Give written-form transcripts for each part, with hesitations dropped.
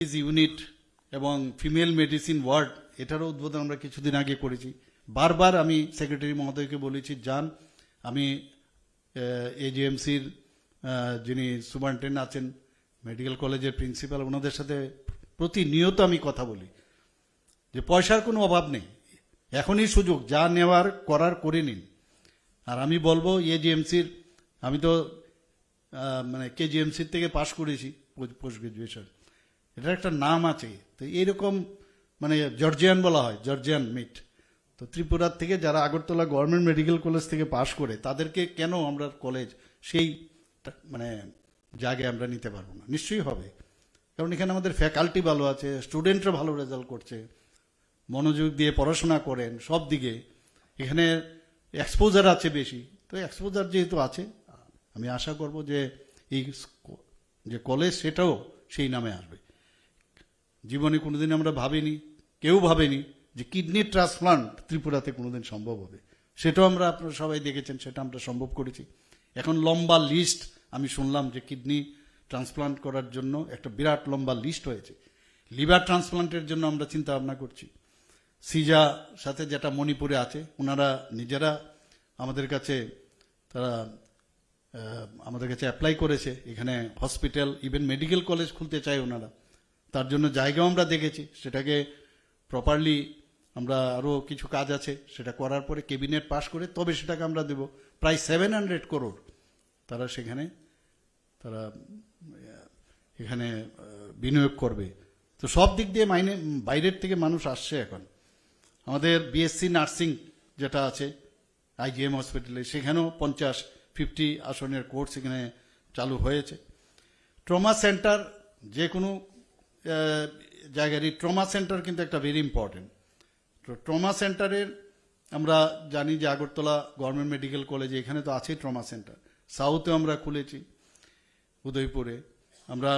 Unit এবং female medicine word এটারও উদ্বোধন আমরা কিছুদিন আগে করেছি। বারবার আমি সেক্রেটারি মহোদয়কে বলেছি, যান, আমি এজিএমসির যিনি সুপারিনটেন্ডেন্ট আছেন, মেডিকেল কলেজের প্রিন্সিপাল, ওনাদের সাথে প্রতিনিয়ত আমি কথা বলি যে পয়সার কোনো অভাব নেই, এখনই সুযোগ, যা নেওয়ার করার করে নিন। আর আমি বলবো এজিএমসির, আমি তো মানে কেজিএমসির থেকে পাশ করেছি পোস্ট গ্রাজুয়েশন, এটার একটা নাম আছে। তো এইরকম মানে জর্জিয়ান বলা হয়, জর্জিয়ান মিট। তো ত্রিপুরার থেকে যারা আগরতলা গভর্নমেন্ট মেডিকেল কলেজ থেকে পাশ করে তাদেরকে কেন আমরা কলেজ সেই মানে জায়গায় আমরা নিতে পারবো না? নিশ্চয়ই হবে, কারণ এখানে আমাদের ফ্যাকাল্টি ভালো আছে, স্টুডেন্টরা ভালো রেজাল্ট করছে, মনোযোগ দিয়ে পড়াশোনা করেন সব দিকে, এখানে এক্সপোজার আছে বেশি। তো এক্সপোজার যেহেতু আছে, আমি আশা করব যে এই যে কলেজ সেটাও সেই নামে আসবে। জীবনে কোনোদিন আমরা ভাবিনি, কেউ ভাবেনি যে কিডনি ট্রান্সপ্লান্ট ত্রিপুরাতে কোনোদিন সম্ভব হবে। সেটাও আমরা, আপনারা সবাই দেখেছেন, সেটা আমরা সম্ভব করেছি। এখন লম্বা লিস্ট আমি শুনলাম যে কিডনি ট্রান্সপ্লান্ট করার জন্য একটা বিরাট লম্বা লিস্ট হয়েছে। লিভার ট্রান্সপ্লান্টের জন্য আমরা চিন্তা ভাবনা করছি। সিজা সাথে যেটা মণিপুরে আছে, ওনারা নিজেরা আমাদের কাছে অ্যাপ্লাই করেছে, এখানে হসপিটাল, ইভেন মেডিকেল কলেজ খুলতে চায় ওনারা। তার জন্য জায়গাও আমরা দেখেছি, সেটাকে প্রপারলি আমরা আরও কিছু কাজ আছে, সেটা করার পরে ক্যাবিনেট পাস করে তবে সেটাকে আমরা দেব। প্রায় 700 করোড় তারা এখানে বিনিয়োগ করবে। তো সব দিক দিয়ে বাইরের থেকে মানুষ আসছে। এখন আমাদের বিএসসি নার্সিং যেটা আছে আইজিএম হসপিটালে, সেখানেও 50-50 আসনের কোর্স এখানে চালু হয়েছে। ট্রমা সেন্টার, যে কোনো জায়গারই ট্রমা সেন্টার কিন্তু একটা ভেরি ইম্পর্টেন্ট। তো ট্রমা সেন্টারের আমরা জানি যে আগরতলা গভর্নমেন্ট মেডিকেল কলেজে এখানে তো আছেই ট্রমা সেন্টার। সাউথে আমরা খুলেছি, উদয়পুরে আমরা,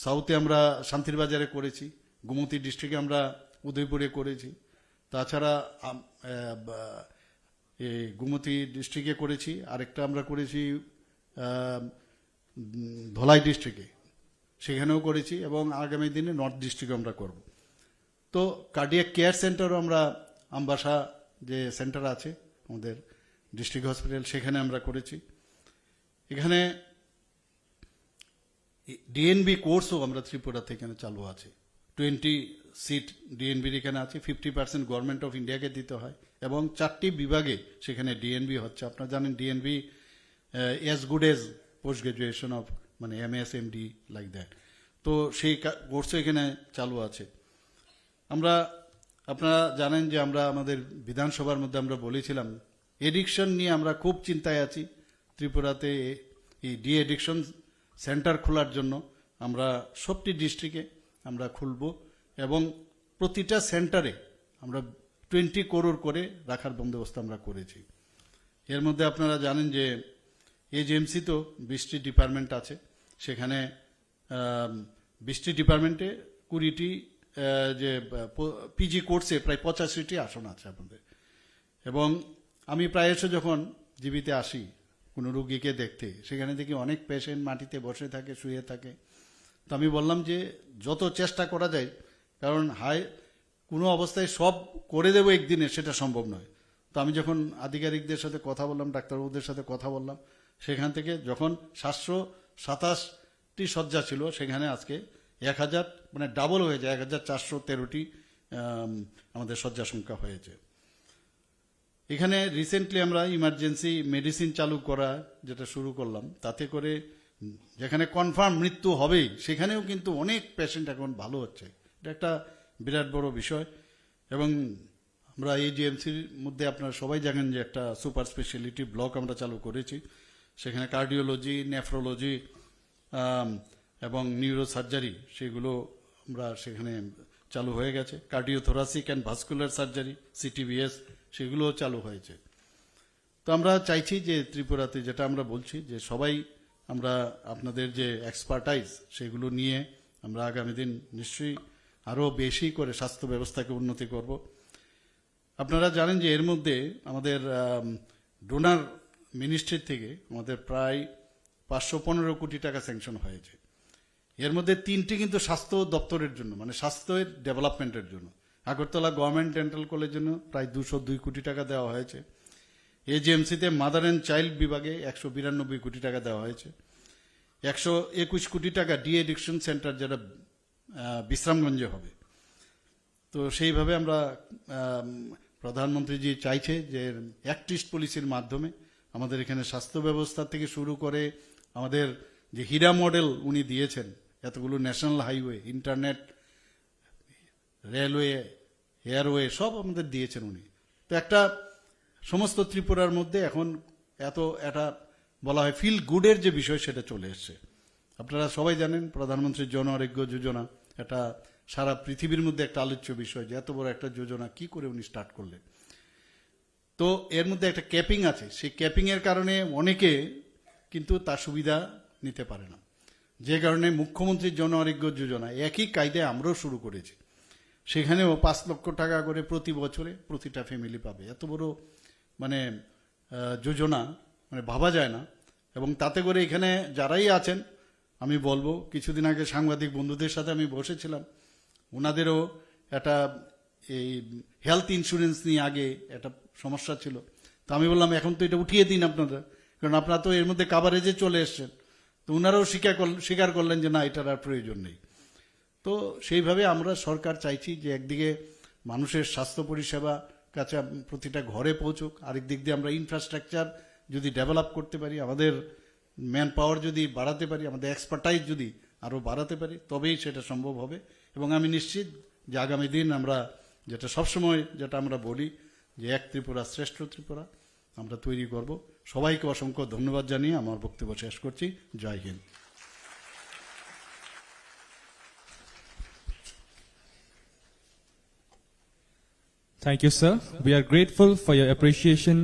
সাউথে আমরা শান্তির বাজারে করেছি, গোমতী ডিস্ট্রিক্টে আমরা উদয়পুরে করেছি, তাছাড়া গোমতী ডিস্ট্রিক্টে করেছি, আরেকটা আমরা করেছি ধলাই ডিস্ট্রিক্টে, সেখানেও করেছি, এবং আগামী দিনে নর্থ ডিস্ট্রিক্টে আমরা করব। তো কার্ডিয়াক কেয়ার সেন্টারও আমরা, আমবাসা যে সেন্টার আছে আমাদের ডিস্ট্রিক্ট হসপিটাল, সেখানে আমরা করেছি। এখানে ডিএনবি কোর্সও আমরা ত্রিপুরা থেকে চালু আছে। 20 সিট ডিএনবির এখানে আছে, 50% গভর্নমেন্ট অফ ইন্ডিয়াকে দিতে হয়, এবং 4টি বিভাগে সেখানে ডিএনবি হচ্ছে। আপনারা জানেন DNB as good age post graduation of মানে এমএস এমডি লাইক দ্যাট। তো সেই কোর্সও এখানে চালু আছে। আপনারা জানেন যে আমরা আমাদের বিধানসভার মধ্যে আমরা বলেছিলাম এডিকশন নিয়ে আমরা খুব চিন্তায় আছি। ত্রিপুরাতে এই ডি এডিকশন সেন্টার খোলার জন্য আমরা সবটি ডিস্ট্রিক্টে আমরা খুলব, এবং প্রতিটা সেন্টারে আমরা 20 করোড় করে রাখার বন্দোবস্ত আমরা করেছি। এর মধ্যে আপনারা জানেন যে এজিএমসি তো 20টি ডিপার্টমেন্ট আছে, সেখানে 20টি ডিপার্টমেন্টে 20টি যে পিজি কোর্সে প্রায় 85টি আসন আছে আপনাদের। এবং আমি প্রায় এসে যখন জীবিতে আসি কোনো রুগীকে দেখতে, সেখানে দেখি অনেক পেশেন্ট মাটিতে বসে থাকে, শুয়ে থাকে। তো আমি বললাম যে যত চেষ্টা করা যায়, কারণ কোনো অবস্থায় সব করে দেবো একদিনে, সেটা সম্ভব নয়। তো আমি যখন আধিকারিকদের সাথে কথা বললাম, ডাক্তারবাবুদের সাথে কথা বললাম, সেখান থেকে যখন 727টি শয্যা ছিল, সেখানে আজকে 1000 মানে ডাবল হয়ে যায়, 1413টি আমাদের শয্যা সংখ্যা হয়েছে। এখানে রিসেন্টলি আমরা ইমার্জেন্সি মেডিসিন চালু করা যেটা শুরু করলাম, তাতে করে যেখানে কনফার্ম মৃত্যু হবেই সেখানেও কিন্তু অনেক পেশেন্ট এখন ভালো হচ্ছে। এটা একটা বিরাট বড় বিষয়। এবং আমরা এজিএমসির মধ্যে আপনারা সবাই জানেন যে একটা সুপার স্পেশালিটি ব্লক আমরা চালু করেছি, সেখানে কার্ডিওলজি, নেফ্রোলজি এবং নিউরোসার্জারি সেগুলো আমরা সেখানে চালু হয়ে গেছে। কার্ডিওথোরাসিক অ্যান্ড ভাস্কুলার সার্জারি সিটিবিএস সেগুলোও চালু হয়েছে। তো আমরা চাইছি যে ত্রিপুরাতে যেটা আমরা বলছি যে সবাই আমরা আপনাদের যে এক্সপার্টাইজ সেগুলো নিয়ে আমরা আগামী দিন নিশ্চয়ই আরও বেশি করে স্বাস্থ্য ব্যবস্থাকে উন্নতি করব। আপনারা জানেন যে এর মধ্যে আমাদের ডোনার মিনিস্ট্রি থেকে আমাদের প্রায় 515 কোটি টাকা স্যাংশন হয়েছে। এর মধ্যে 3টি কিন্তু স্বাস্থ্য দপ্তরের জন্য, মানে স্বাস্থ্যের ডেভেলপমেন্টের জন্য। আগরতলা গভর্নমেন্ট ডেন্টাল কলেজের জন্য প্রায় 202 কোটি টাকা দেওয়া হয়েছে। এজিএমসিতে মাদার অ্যান্ড চাইল্ড বিভাগে 192 কোটি টাকা দেওয়া হয়েছে। 121 কোটি টাকা ডি এডিকশন সেন্টার, যেটা বিশ্রামগঞ্জে হবে। তো সেইভাবে আমরা প্রধানমন্ত্রীজি চাইছে যে অ্যাক্টিস্ট পলিসির মাধ্যমে আমাদের এখানে স্বাস্থ্য ব্যবস্থা থেকে শুরু করে আমাদের যে হীরা মডেল উনি দিয়েছেন, এতগুলো national highway, internet, railway, airway সব আমাদের দিয়েছেন উনি। তো একটা সমস্ত ত্রিপুরার মধ্যে এখন একটা বলা হয় ফিল গুডের যে বিষয়, সেটা চলে এসছে। আপনারা সবাই জানেন প্রধানমন্ত্রী জন আরোগ্য যোজনা এটা সারা পৃথিবীর মধ্যে একটা আলোচ্য বিষয়, যে এত বড় একটা যোজনা কি করে উনি স্টার্ট করলেন। তো এর মধ্যে একটা ক্যাপিং আছে, সেই ক্যাপিং এর কারণে অনেকে কিন্তু তার সুবিধা নিতে পারে না, যে কারণে মুখ্যমন্ত্রীর জন আরোগ্য যোজনা একই কায়দায় আমরাও শুরু করেছি। সেখানেও 5 লক্ষ টাকা করে প্রতি বছরে প্রতিটা ফ্যামিলি পাবে। এত বড় মানে যোজনা মানে ভাবা যায় না। এবং তাতে করে এখানে যারাই আছেন, আমি বলবো, কিছুদিন আগে সাংবাদিক বন্ধুদের সাথে আমি বসেছিলাম, ওনাদেরও একটা এই হেলথ ইন্স্যুরেন্স নিয়ে আগে একটা সমস্যা ছিল। তো আমি বললাম এখন তো এটা উঠিয়ে দিন আপনারা, কারণ আপনারা তো এর মধ্যে কাভারেজে চলে এসছেন। তো ওনারাও স্বীকার করলেন যে না, এটার আর প্রয়োজন নেই। তো সেইভাবে আমরা সরকার চাইছি যে একদিকে মানুষের স্বাস্থ্য পরিষেবা কাছে প্রতিটা ঘরে পৌঁছুক, আরেক দিক দিয়ে আমরা ইনফ্রাস্ট্রাকচার যদি ডেভেলপ করতে পারি, আমাদের ম্যান পাওয়ার যদি বাড়াতে পারি, আমাদের এক্সপার্টাইজ যদি আরও বাড়াতে পারি, তবেই সেটা সম্ভব হবে। এবং আমি নিশ্চিত যে আগামী দিন আমরা যেটা সবসময় যেটা আমরা বলি যে এক ত্রিপুরা শ্রেষ্ঠ ত্রিপুরা আমরা তৈরি করব। সবাইকে অসংখ্য ধন্যবাদ জানিয়ে আমার বক্তব্য শেষ করছি। জয় Hind. Thank you, sir. We are grateful for your appreciation